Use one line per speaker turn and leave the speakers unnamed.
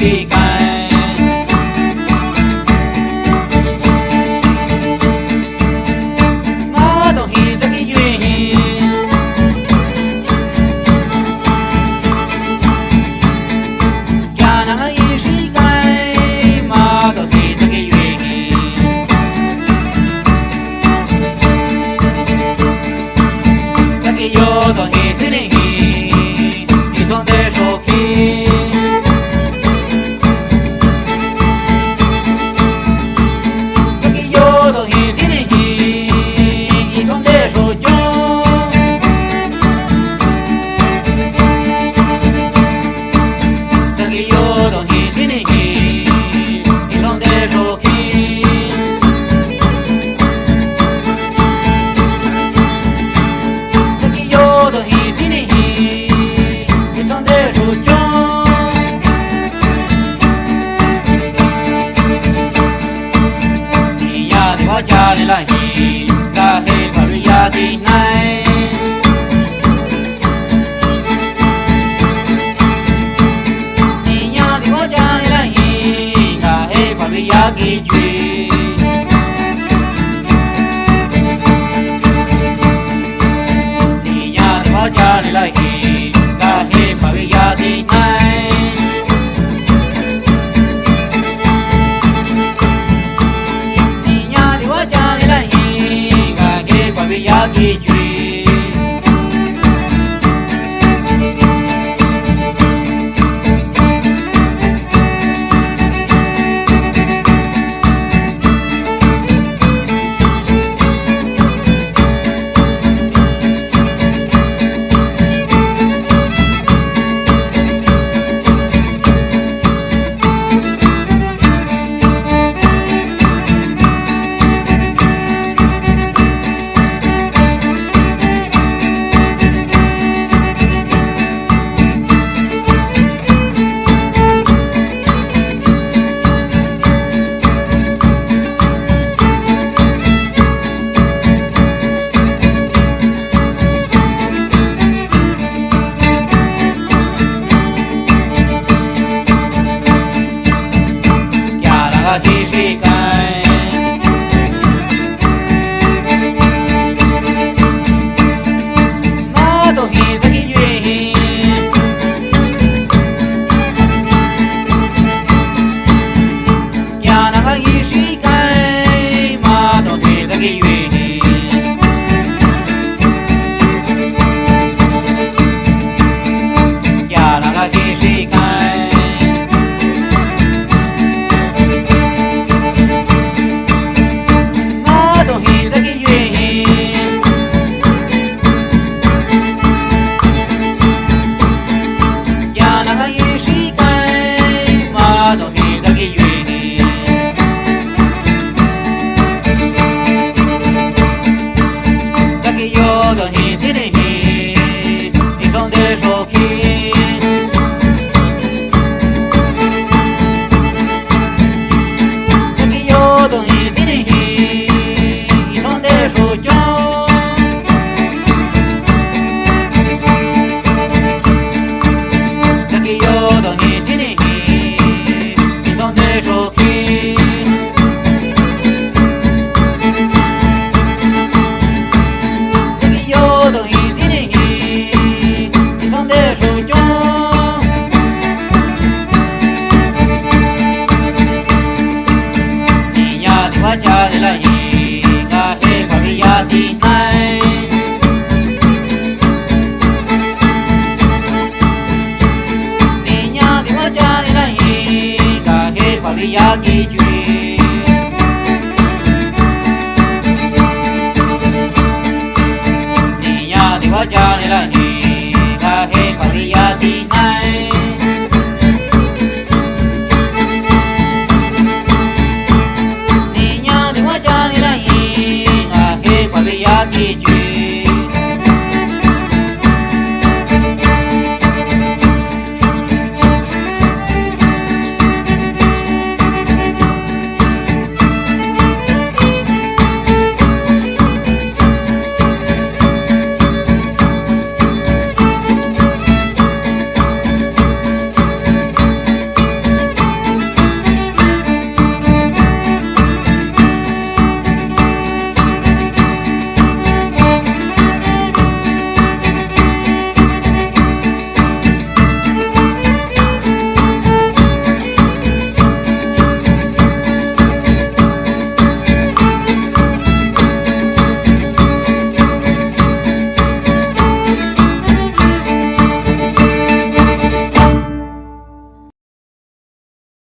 ရှိကံငါတော့ဟင်းတကရွေးကြာနာရေရှိကံငါတော့ဟင်းတကရွေးတကရောတော့ဟင်းစနေဟင်းဒီဆုံးတဲ့ရှော့ခင်းကြာလေလိုက်ကာဟေပါရယာဒီနိုင်ဒီညာဒီဝကြာလေလိုက်ကာဟေပါရယာကြီးကျွေဒီညာဒီဝကြာလေလိုက်ကာဟေပါရယာဒီနိုင်ယာကြီးကျွေကြီးရှိကံငါတော့ဟင်းစကရွေးညာနာကြီးရှိကံငါတော့ဟင်းစကရွေးညာနာကြီးရှိကံကြာလေလိုက်ကာဟေပါရယာဒီနိုင်ဒီညာဒီဝကြာလေလိုက်ကာဟေပါရယာကြီးကျွေ